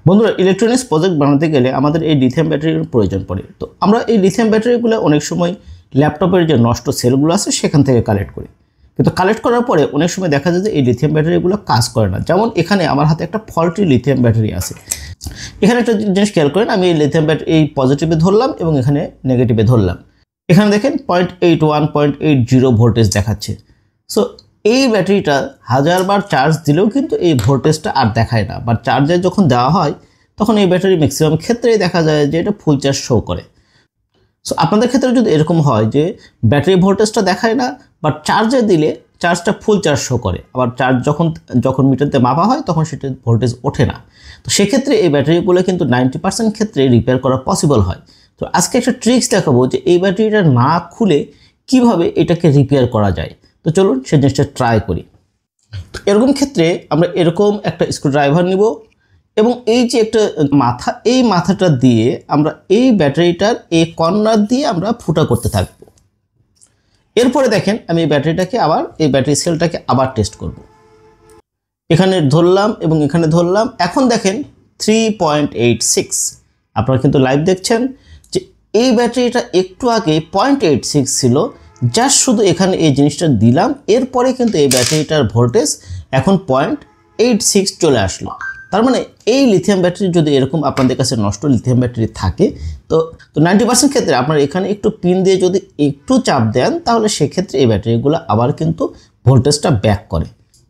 বন্ধুরা, electronics project বানাতে গেলে আমাদের এই লিথিয়াম ব্যাটারির প্রয়োজন পড়ে। তো আমরা এই লিথিয়াম ব্যাটারিগুলো অনেক সময় ল্যাপটপের যে নষ্ট সেলগুলো আছে সেখান থেকে কালেক্ট করি, কিন্তু কালেক্ট করার পরে অনেক সময় দেখা যায় যে এই লিথিয়াম ব্যাটারিগুলো কাজ করে না। যেমন এখানে আমার হাতে একটা ফল্টি লিথিয়াম ব্যাটারি আছে। এখানে একটা জিনিস খেয়াল করেন, আমি এই লিথিয়াম ব্যাটারি এই পজিটিভে ধরলাম এবং এখানে নেগেটিভে ধরলাম। এখানে দেখেন 0.81 0.80 ভোল্টেজ দেখাচ্ছে। সো এই ব্যাটারিটা 1000 বার চার্জ দিলেও কিন্তু এই ভোল্টেজটা আর দেখায় না, বা চার্জার যখন দেওয়া হয় তখন এই ব্যাটারি ম্যাক্সিমাম ক্ষেত্রেই দেখা যায় যে এটা ফুল চার্জ শো করে। সো আপনাদের ক্ষেত্রে যদি এরকম হয় যে ব্যাটারি ভোল্টেজটা দেখায় না, বাট চার্জে দিলে চার্জটা ফুল চার্জ শো করে, আবার চার্জ যখন মিটারতে মাপা হয় তখন সেটা ভোল্টেজ ওঠে না, তো সেক্ষেত্রে এই ব্যাটারিগুলো কিন্তু 90% ক্ষেত্রে রিপেয়ার করা পসিবল হয়। তো আজকে একটা ট্রিক্স দেখাবো যে এই ব্যাটারিটা না খুলে কিভাবে এটাকে রিপেয়ার করা যায়। তো চলুন সে জিনিসটা ট্রাই করি। তো এরকম ক্ষেত্রে আমরা এরকম একটা স্ক্রুড্রাইভার নিব এবং এই যে একটা মাথা, এই মাথাটা দিয়ে আমরা এই ব্যাটারিটার এই কর্নার দিয়ে আমরা ফুটা করতে থাকব। এরপরে দেখেন আমি এই ব্যাটারিটাকে আবার এই ব্যাটারি সেলটাকে আবার টেস্ট করব। এখানে ধরলাম এবং এখানে ধরলাম, এখন দেখেন 3.86। আপনারা কিন্তু লাইভ দেখছেন যে এই ব্যাটারিটা একটু আগে 0.86 ছিল, জাস্ট শুধু এখানে এই জিনিসটা দিলাম, এরপরে কিন্তু এই ব্যাটারিটার ভোল্টেজ এখন 0.86 চলে আসলো। তার মানে এই লিথিয়াম ব্যাটারি যদি এরকম আপনাদের কাছে নষ্ট লিথিয়াম ব্যাটারি থাকে, তো 90% ক্ষেত্রে আপনারা এখানে একটু পিন দিয়ে যদি একটু চাপ দেন, তাহলে সেক্ষেত্রে এই ব্যাটারিগুলো আবার কিন্তু ভোল্টেজটা ব্যাক করে।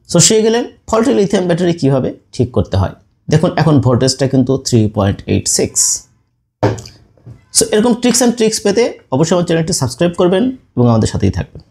সো সে গেলেন ফল্টি লিথিয়াম ব্যাটারি কীভাবে ঠিক করতে হয়। দেখুন এখন ভোল্টেজটা কিন্তু 3.86। সো এরকম ট্রিক্স অ্যান্ড ট্রিক্স পেতে অবশ্যই আমার চ্যানেলটি সাবস্ক্রাইব করবেন এবং আমাদের সাথেই থাকবেন।